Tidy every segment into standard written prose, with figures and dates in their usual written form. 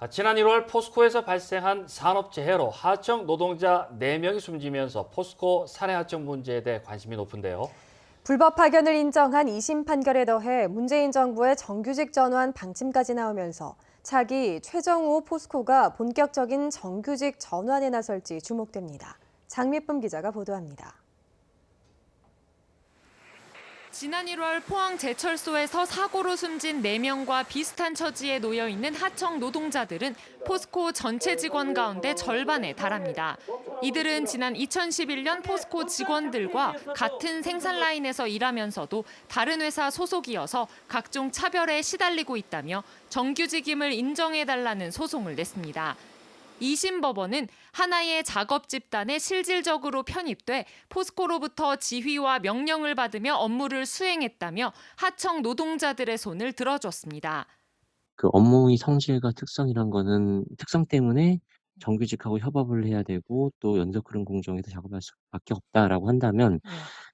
지난 1월 포스코에서 발생한 산업재해로 하청 노동자 4명이 숨지면서 포스코 사내 하청 문제에 대해 관심이 높은데요. 불법 파견을 인정한 2심 판결에 더해 문재인 정부의 정규직 전환 방침까지 나오면서 차기 최정우 포스코가 본격적인 정규직 전환에 나설지 주목됩니다. 장미쁨 기자가 보도합니다. 지난 1월 포항 제철소에서 사고로 숨진 4명과 비슷한 처지에 놓여 있는 하청 노동자들은 포스코 전체 직원 가운데 절반에 달합니다. 이들은 지난 2011년 포스코 직원들과 같은 생산 라인에서 일하면서도 다른 회사 소속이어서 각종 차별에 시달리고 있다며 정규직임을 인정해달라는 소송을 냈습니다. 2심 법원은 하나의 작업 집단에 실질적으로 편입돼 포스코로부터 지휘와 명령을 받으며 업무를 수행했다며 하청 노동자들의 손을 들어줬습니다. 그 업무의 성질과 특성이란 거는 특성 때문에 정규직하고 협업을 해야 되고 또 연속 흐름 공정에서 작업할 수밖에 없다라고 한다면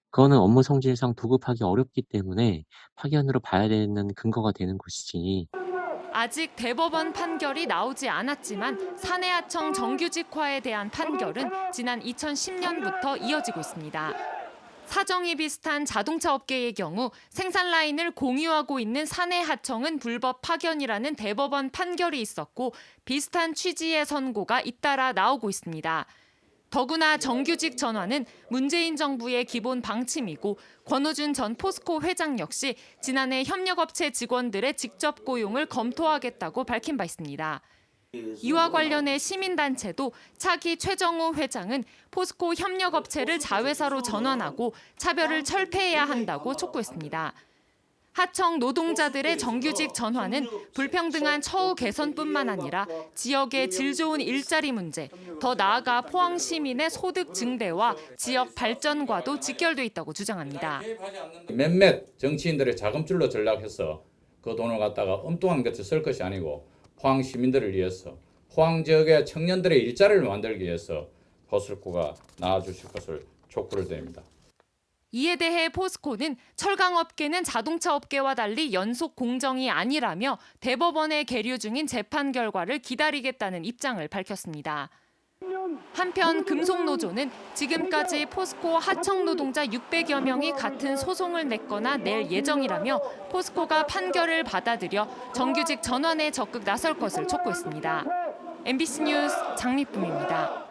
그거는 업무 성질상 도급하기 어렵기 때문에 파견으로 봐야 되는 근거가 되는 것이지. 아직 대법원 판결이 나오지 않았지만 사내하청 정규직화에 대한 판결은 지난 2010년부터 이어지고 있습니다. 사정이 비슷한 자동차 업계의 경우 생산 라인을 공유하고 있는 사내하청은 불법 파견이라는 대법원 판결이 있었고 비슷한 취지의 선고가 잇따라 나오고 있습니다. 더구나 정규직 전환은 문재인 정부의 기본 방침이고 권오준 전 포스코 회장 역시 지난해 협력업체 직원들의 직접 고용을 검토하겠다고 밝힌 바 있습니다. 이와 관련해 시민단체도 차기 최정우 회장은 포스코 협력업체를 자회사로 전환하고 차별을 철폐해야 한다고 촉구했습니다. 하청 노동자들의 정규직 전환은 불평등한 처우 개선뿐만 아니라 지역의 질 좋은 일자리 문제, 더 나아가 포항 시민의 소득 증대와 지역 발전과도 직결돼 있다고 주장합니다. 몇몇 정치인들의 자금줄로 전락해서 그 돈을 갖다가 엉뚱한 것을 쓸 것이 아니고 포항 시민들을 위해서 포항 지역의 청년들의 일자리를 만들기 위해서 포스코가 나와주실 것을 촉구를 드립니다. 이에 대해 포스코는 철강업계는 자동차 업계와 달리 연속 공정이 아니라며 대법원에 계류 중인 재판 결과를 기다리겠다는 입장을 밝혔습니다. 한편 금속노조는 지금까지 포스코 하청 노동자 600여 명이 같은 소송을 냈거나 낼 예정이라며 포스코가 판결을 받아들여 정규직 전환에 적극 나설 것을 촉구했습니다. MBC 뉴스 장미쁨입니다.